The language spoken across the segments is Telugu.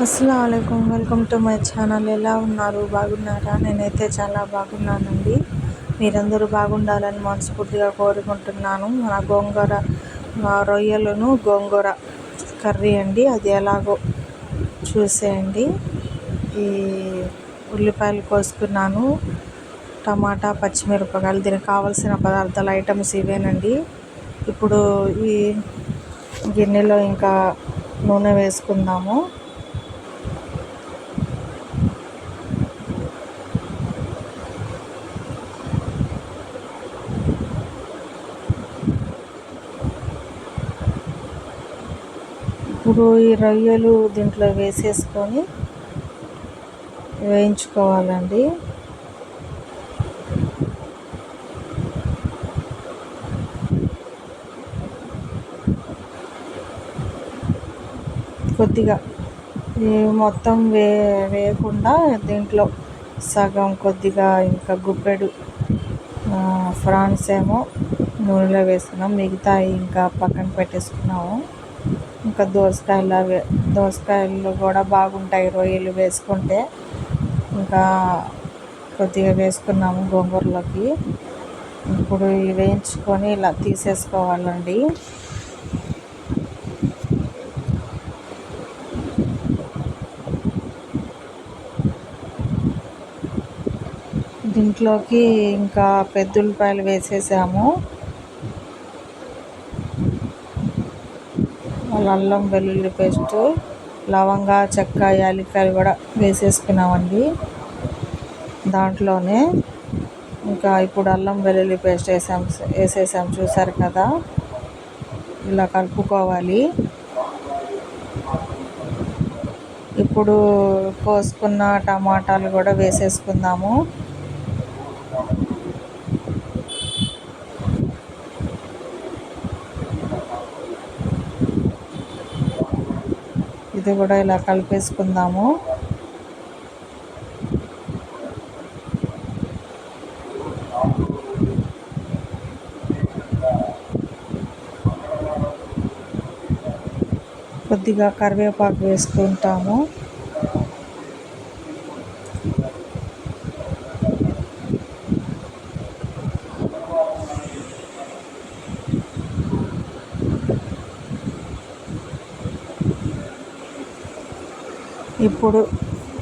అస్సలాముఅలైకుం, వెల్కమ్ టు మై ఛానల్. ఎలా ఉన్నారు? బాగున్నారా? నేనైతే చాలా బాగున్నానండి. మీరందరూ బాగుండాలని మనస్ఫూర్తిగా కోరుకుంటున్నాను. మన రొయ్యలను గోంగూర కర్రీ అండి, అది ఎలాగో చూసేయండి. ఈ ఉల్లిపాయలు కోసుకున్నాను, టమాటా, పచ్చిమిరపకాయలు. దీనికి కావాల్సిన పదార్థాలు ఐటమ్స్ ఇవేనండి. ఇప్పుడు ఈ గిన్నెలో ఇంకా నూనె వేసుకుందాము. ఇప్పుడు ఈ రొయ్యలు దీంట్లో వేసేసుకొని వేయించుకోవాలండి. కొద్దిగా మొత్తం వేయకుండా దీంట్లో సగం, కొద్దిగా ఇంకా గుప్పెడు ఫ్రాన్స్ ఏమో నూనెలో వేసుకున్నాం, మిగతా ఇంకా పక్కన పెట్టేసుకున్నాము. ఇంకా దోసకాయలు కూడా బాగుంటాయి రొయ్యలు వేసుకుంటే. ఇంకా కొద్దిగా వేసుకున్నాము గోంగూరలోకి. ఇప్పుడు వేయించుకొని ఇలా తీసేసుకోవాలండి. దీంట్లోకి ఇంకా పెద్దుల్లిపాయలు వేసేసాము. అల్లం వెల్లుల్లి పేస్టు, లవంగా, చెక్క, యాలక్కాయలు కూడా వేసేసుకున్నామండి దాంట్లోనే. ఇంకా ఇప్పుడు అల్లం వెల్లుల్లి పేస్ట్ వేసేసాం చూసారు కదా. ఇలా కలుపుకోవాలి. ఇప్పుడు కోసుకున్న టమాటాలు కూడా వేసేసుకుందాము. ఇది కూడా ఇలా కలిపేసుకుందాము. కొద్దిగా కరివేపాకు వేసుకుంటాము. ఇప్పుడు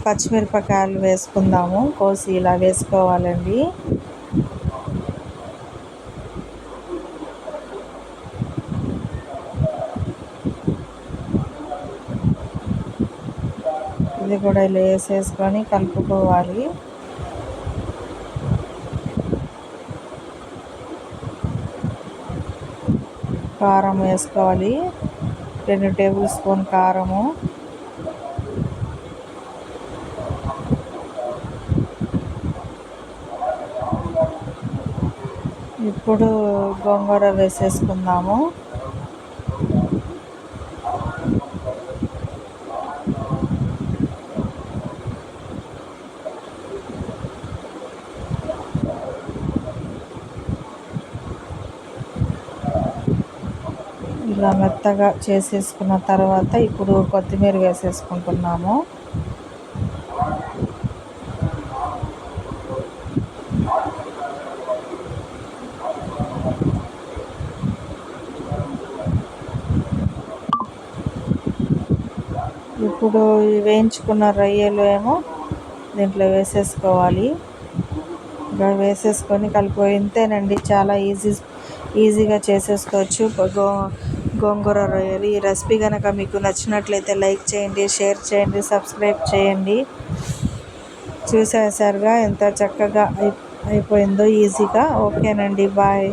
పచ్చిమిరపకాయలు వేసుకుందాము. కోసి ఇలా వేసుకోవాలండి. ఇది కూడా ఇలా వేసేసుకొని కలుపుకోవాలి. కారం వేసుకోవాలి, 2 టేబుల్ స్పూన్ కారము. ఇప్పుడు గోంగూర వేసేసుకుందాము. ఇలా మెత్తగా చేసేసుకున్న తర్వాత ఇప్పుడు కొత్తిమీర వేసేసుకుంటున్నాము. ఇప్పుడు వేయించుకున్న రొయ్యలు ఏమో దీంట్లో వేసేసుకోవాలి. ఇంకా వేసేసుకొని ఇంతేనండి, చాలా ఈజీగా చేసేసుకోవచ్చు గోంగూర రొయ్యలు. ఈ రెసిపీ కనుక మీకు నచ్చినట్లయితే లైక్ చేయండి, షేర్ చేయండి, సబ్స్క్రైబ్ చేయండి. చూసేసారుగా ఎంత చక్కగా అయిపోయిందో ఈజీగా. ఓకేనండి, బాయ్.